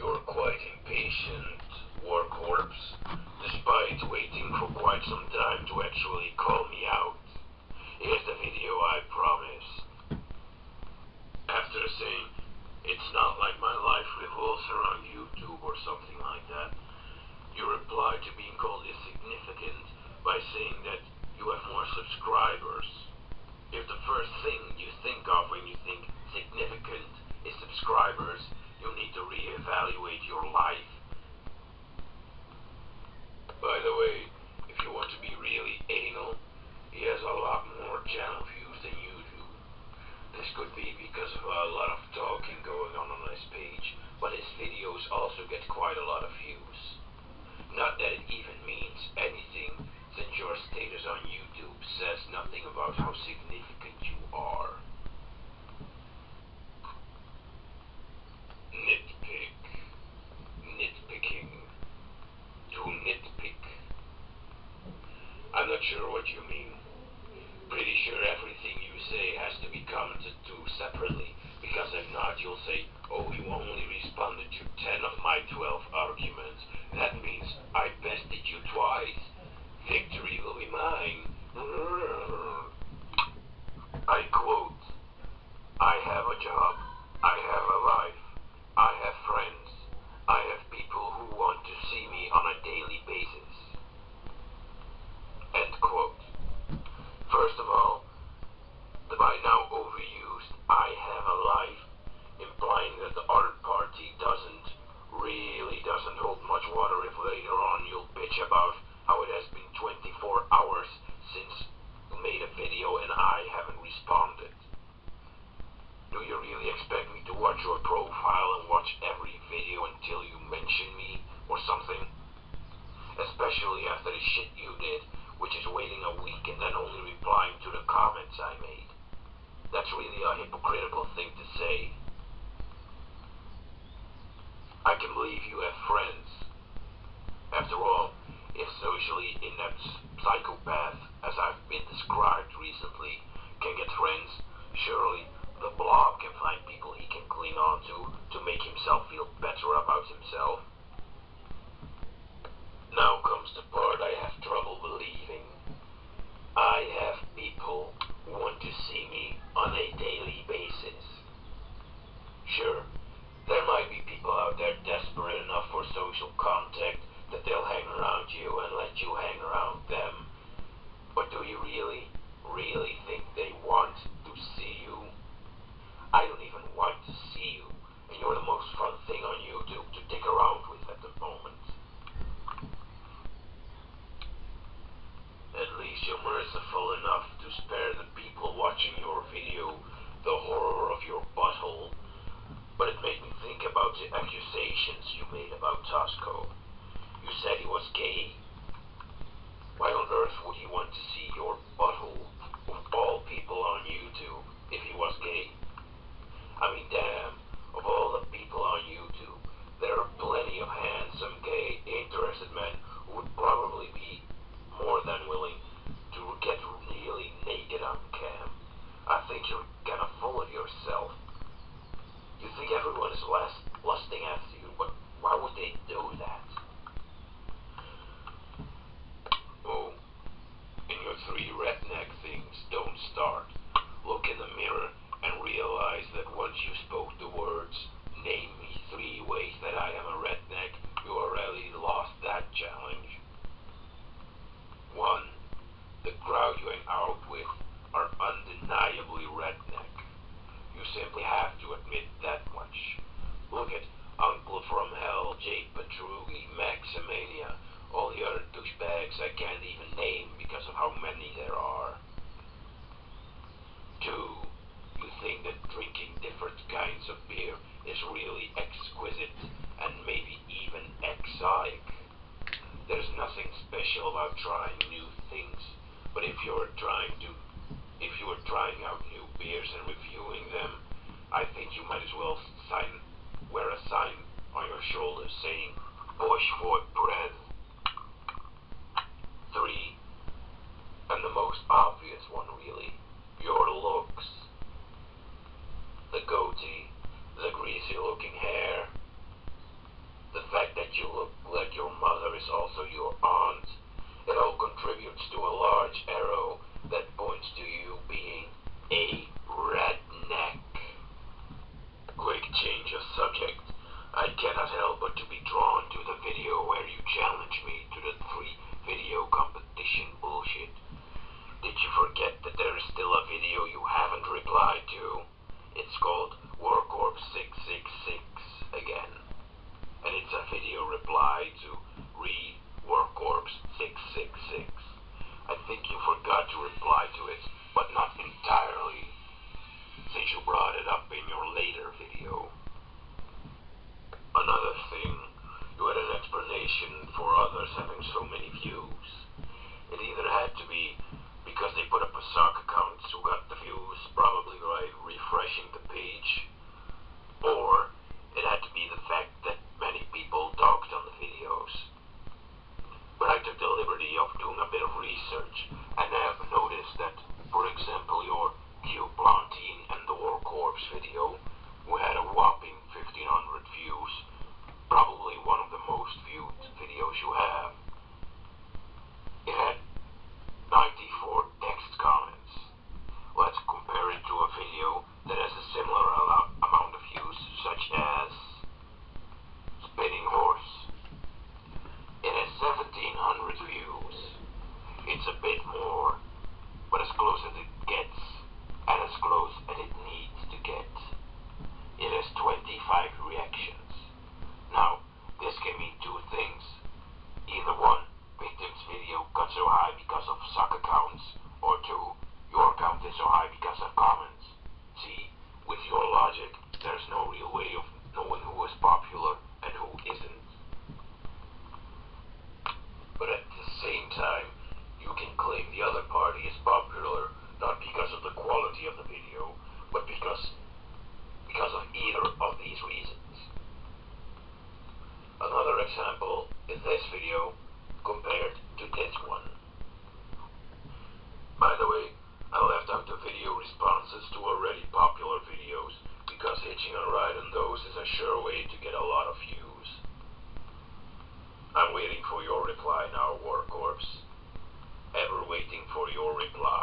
You're quite impatient, Warcorpse, despite waiting for quite some time to actually call me out. Here's the video I promised. After saying, it's not like my life revolves around YouTube or something like that, you reply to being called insignificant by saying that you have more subscribers. If the first thing you think of when you think significant is subscribers, you need to reevaluate your life. By the way, if you want to be really anal, he has a lot more channel views than you do. This could be because of a lot of talking going on his page, but his videos also get quite a lot of views. Not that it even means anything, since your status on YouTube says nothing about how significant you are. Nitpicking. To nitpick. I'm not sure what you mean. Pretty sure everything you say has to be commented to separately, because if not, you'll say, oh, you only responded to 10 of my 12 arguments. That means I bested you twice. Victory will be mine. I quote, I have a job. I have a life. I have friends. I have people who want to see me on a daily basis. End quote. First of all, the by now overused I have a life, implying that the other party doesn't hold much water if later on you'll bitch about how it has been 24 hours since you made a video and I haven't responded. Do you really expect me to watch your profile and watch every video until you mention me or something? Especially after the shit you did, which is waiting a week and then only replying to the comments I made. That's really a hypocritical thing to say. I can believe you have friends. After all, if socially inept psychopath, as I've been described recently, can get friends, surely the blob can find people he can cling on to make himself feel better about himself. Now comes the part I have trouble believing. I have people who want to see me on a daily basis. Sure, there might be people out there desperate enough for social contact that they'll hang around you and let you hang around them. But do you really think they want to see you? I don't even want to see you, and you're the most fun thing on YouTube to dick around with at the moment. At least you're merciful enough to spare the people watching your video the horror of your butthole. But it made me think about the accusations you made about Tosco. You said he was gay. Why on earth would he want to see your butthole, of all people on YouTube, if he was gay? I mean, damn, of all the people on YouTube, there are plenty of handsome, gay, interested men who would probably be more than willing to get really naked on cam. I think you're kinda full of yourself. You think everyone is lusting after you, but why would they do that? Oh, and your 3 redneck things don't start. Look in the mirror and realize that once you spoke the words, name me 3 ways that I am a redneck, you already lost that challenge. 1. The crowd you hang out with are undeniably redneck. You simply have to admit that much. Look at Uncle from Hell, Jake Petrugi, Maximania, all the other douchebags I can't even name because of how many there are. 2. You think that drinking different kinds of beer is really exquisite and maybe even exotic. There's nothing special about trying new things, but if you were trying out new beers and reviewing them, I think you might as well wear a sign on your shoulder saying, "Push for bread." 3. And the most obvious one really, your looks. The goatee, the greasy looking hair, is also your aunt. It all contributes to a large arrow that points to you being a redneck. Quick change of subject. I cannot help but to be drawn to the video where you challenge me to the 3-video competition bullshit. Did you forget that there is still a video you haven't replied to? It's called Warcorpse 666 again. And it's a video reply to Warcorpse 666. I think you forgot to reply to it, but not entirely, since you brought it up in your later video. Another thing, you had an explanation for others having so many views. It either had to be because they put up a sock accounts who got the views, probably by refreshing the page, or it had to be the fact that many people talked on the videos. But I took the liberty of doing a bit of research, and I have noticed that, for example, your Q Blondine and the Warcorpse video, who had a whopping 1,500 views, probably one of the most viewed videos you have. It had 94 text comments. Let's compare it to a video that has a similar amount of views, such as Spinning Horse. It has 1,700 views. It's a bit more, but as close as it gets, and as close as it needs to get. It has 25 reactions. Now, this can mean two things. Either one, victim's video got so high because of sock accounts, or two, your account is so high because of comments. See, with your logic, there's no real way of knowing who is popular and who isn't. But at the same time, you can claim the other party is popular, not because of the quality of the video, but because of either of these reasons. Another example is this video compared to this one. By the way, I left out the video responses to already popular videos because hitching a ride on those is a sure way to get a lot of views. I'm waiting for your reply now, Warcorpse. Ever waiting for your reply.